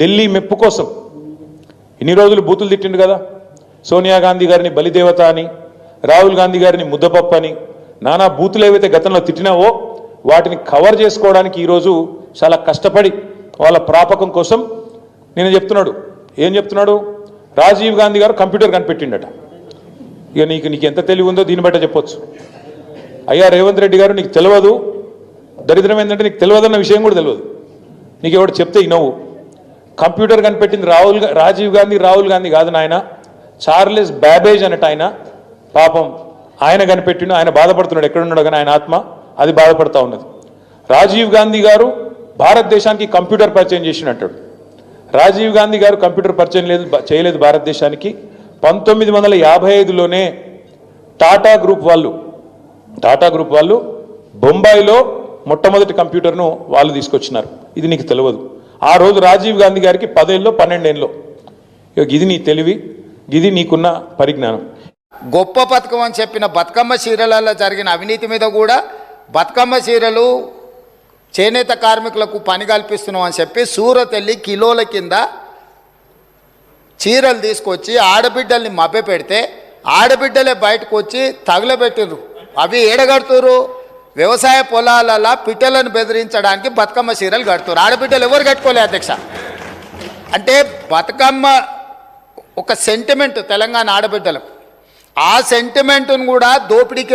ఢిల్లీ మెప్పు కోసం ఇన్ని రోజులు బూతులు తిట్టిండు కదా, సోనియా గాంధీ గారిని బలిదేవత అని, రాహుల్ గాంధీ గారిని ముద్దపప్పు అని, నానా బూతులు ఏవైతే గతంలో తిట్టినావో వాటిని కవర్ చేసుకోవడానికి ఈరోజు చాలా కష్టపడి వాళ్ళ ప్రాపకం కోసం నేను చెప్తున్నాడు. ఏం చెప్తున్నాడు? రాజీవ్ గాంధీ గారు కంప్యూటర్ కనిపెట్టిండట. ఇక నీకు ఎంత తెలివి ఉందో దీన్ని బట్ట చెప్పొచ్చు. అయ్యా రేవంత్ రెడ్డి గారు, నీకు తెలియదు, దరిద్రం ఏంటంటే నీకు తెలియదన్న విషయం కూడా తెలియదు. నీకు ఎవడు చెప్తే ఇనవు. కంప్యూటర్ కనిపెట్టింది రాజీవ్ గాంధీ, రాహుల్ గాంధీ కాదు నాయన, చార్లెస్ బ్యాబేజ్ అన్నట్టు ఆయన. పాపం ఆయన కనిపెట్టిండు. ఆయన బాధపడుతున్నాడు, ఎక్కడున్నాడు కానీ ఆయన ఆత్మ అది బాధపడతా ఉన్నది. రాజీవ్ గాంధీ గారు భారతదేశానికి కంప్యూటర్ పరిచయం చేసినట్టాడు. రాజీవ్ గాంధీ గారు కంప్యూటర్ పరిచయం చేయలేదు భారతదేశానికి. 1955లోనే టాటా గ్రూప్ వాళ్ళు బొంబాయిలో మొట్టమొదటి కంప్యూటర్ను వాళ్ళు తీసుకొచ్చినారు. ఇది నీకు తెలియదు. ఆ రోజు రాజీవ్ గాంధీ గారికి 10 ఏళ్ళో 12 ఏళ్ళలో. ఇది నీ తెలివి, ఇది నీకున్న పరిజ్ఞానం. గొప్ప పథకం అని చెప్పిన బతుకమ్మ చీరలలో జరిగిన అవినీతి మీద కూడా బతుకమ్మ చీరలు చేనేత కార్మికులకు పని కల్పిస్తున్నాం అని చెప్పి సూరత్ వెళ్ళి కిలోల కింద చీరలు తీసుకొచ్చి ఆడబిడ్డల్ని మభ్య పెడితే ఆడబిడ్డలే బయటకు వచ్చి తగులబెట్టిర్రు. అవి ఏడగడుతురు? వ్యవసాయ పొలాలలో పిట్టలను బెదిరించడానికి బతుకమ్మ చీరలు కడుతురు. ఆడబిడ్డలు ఎవరు కట్టుకోలే అధ్యక్ష. అంటే బతుకమ్మ ఒక సెంటిమెంట్ తెలంగాణ ఆడబిడ్డలకు. ఆ సెంటిమెంట్ను కూడా దోపిడీకి